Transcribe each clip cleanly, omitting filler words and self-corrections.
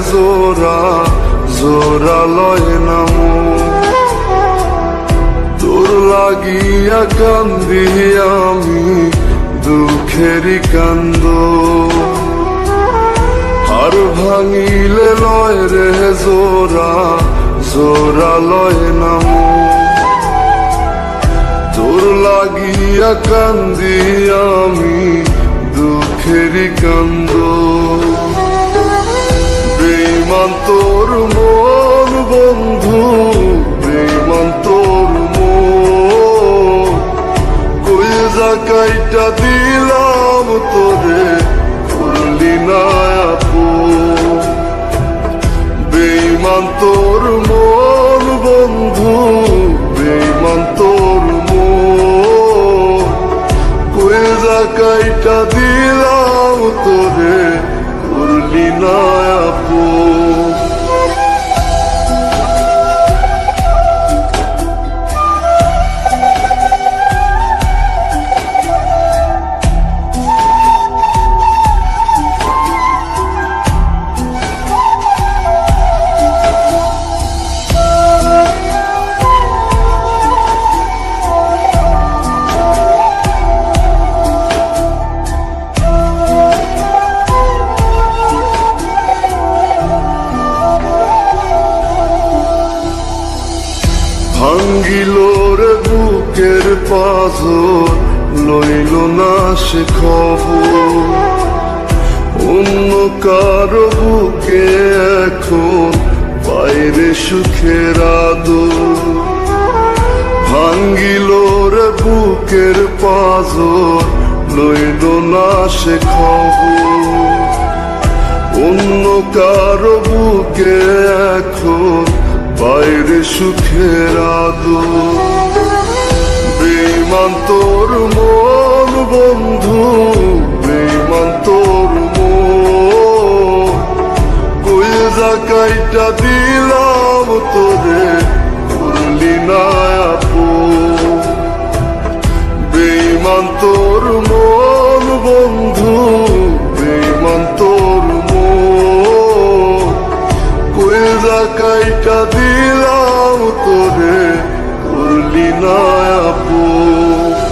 জোড়া জোড়া লয় নামো তোর লাগিয়া কান্দি আমি দুঃখেরই কান্দ আর ভাঙিলে লয় রে জোড়া জোড়া লয় নামো তোর লাগিয়া কান্দি আমি দুঃখেরই কান্দ বেঈমান তোর মন বন্ধু বেঈমান তোর মন কইজা কাইটা দিলাম তোরে করলি না আপন বেঈমান তোর মন বন্ধু বেঈমান তোর মন কইজা কাইটা দিলাম তোরে করলি না আপন ভাঙ্গিল রে বুকের পাথর লইল না সে খবর অন্য কারো বুকে এখন বাইরে সুখের আদর ভাঙ্গিল রে বুকের পাথর লইল না সে খবর অন্য কারো বুকে এখন বাইরে সুখের আদর বেঈমান তোর মন বন্ধু বেঈমান তোর মন কইজা কাইটা দিলাম তোরে করলি না আপন বেঈমান তোর মন বন্ধু বেঈমান তোর মন কইজা কাইটা দিলাম তোরে করলি না আপন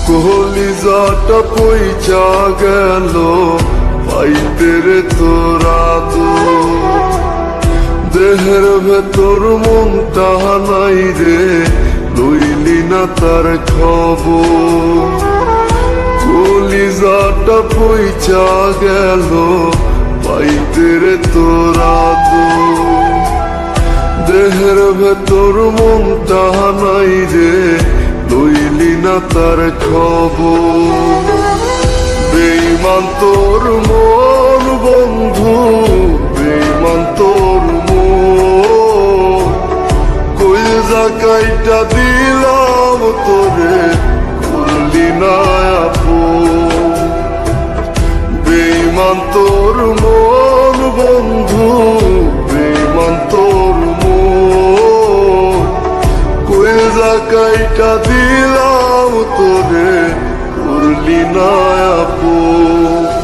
কলিজাটা পইচা গেল পাইতে রে তোরা দেহের ভেতর মনটা নাই রে লইলি না তার খবর কলিজাটা পইচা গেল পাইতে রে তোরা দেহের ভেতর মনটা নাই রে লইলি না তার খবর বেঈমান তোর মন বন্ধু বেঈমান তোর মন কইজা কাইটা দিলাম তোরে করলি না আপন বেঈমান তোর মন বন্ধু বেঈমান তোর মন কইজা কাইটা দিলাম তোরে করলি না আপন